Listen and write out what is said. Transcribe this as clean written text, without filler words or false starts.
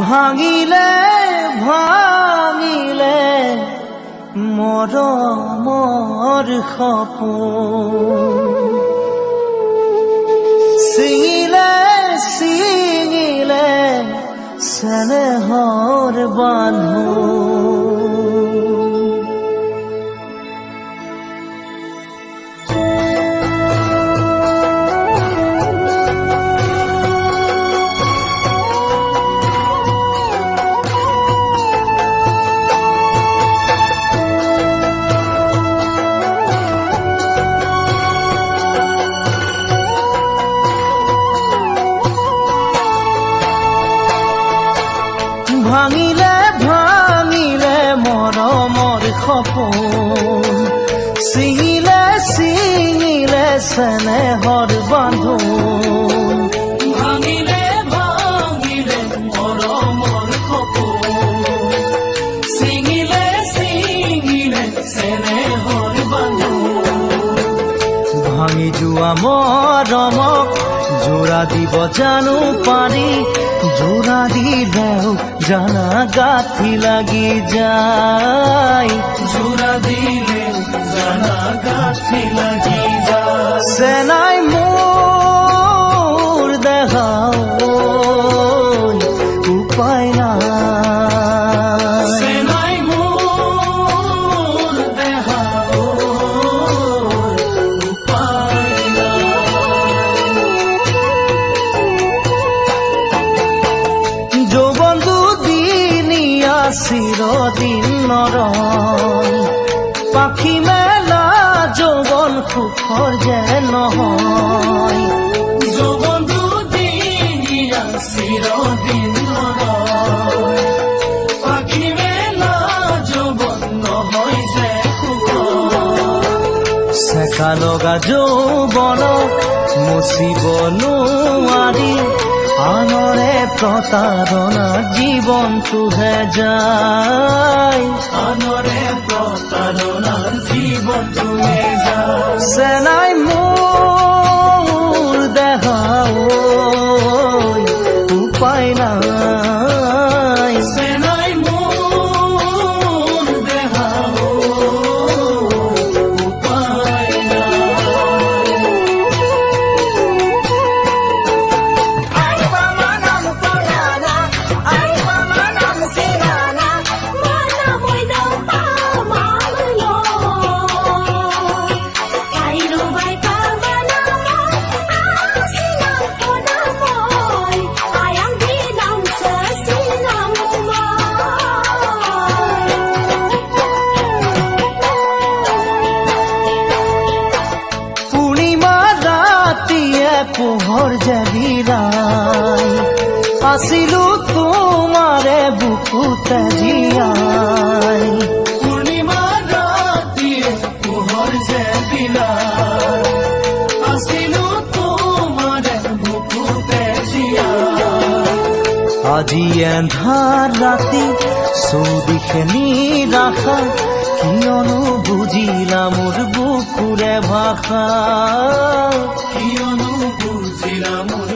ভাঙিলে ভাঙিলে মৰমৰ সপোন ছিঙিলে ছিঙিলে চেনেহৰ বান্ধোন ভাঙিলে ভাঙিলে মৰমৰ সপোন ছিঙিলে ছিঙিলে চেনেহৰ বান্ধোন ভাঙিলে ভাঙিলে মৰমৰ সপোন ছিঙিলে ছিঙিলে চেনেহৰ বান্ধোন ভাঙি যোৱা মৰমক জোৰা দিব জানো পাৰি জোৰা দিলেও জানা গাঁঠি লাগি যায় জোৰা দিলে জানা গাঁঠি লাগি যায় চেনাই মোৰ দেখাও উপায় নাই চেনাই মোৰ দেখাও উপায় যৌৱন দুদিনীয়া চিৰদিন নৰয় পাখি মেলা যৌৱন সুখৰ যে নহয় যৌৱন দুদিনীয়া চিৰদিন নৰয় পাখি মেলা যৌৱন নহয় যে সুখৰ চেকা লগা যৌৱনক মুচিব নোৱাৰি আনৰে প্ৰতাৰণা জীৱনটোহে যায় আনৰে প্ৰতাৰণাৰ জীৱনটোৱে যায় চেনাই মোৰ দেখাও উপায় নাই চেনাই মোৰ দেখাও উপায় নাই পোহৰ যে বিৰাই আছিলো তোমাৰে বুকুতে জীয়াই পূৰ্ণিমা ৰাতিয়ে পোহৰ যে বিলাই আছিলো তোমাৰে বুকুতে জীয়াই আজি এন্ধাৰ ৰাতি চৌদিশে নিৰাশা কিয়নো বুজিলা মোৰ বুকুৰে ভাষা কিয়নো বুজিলা মোৰ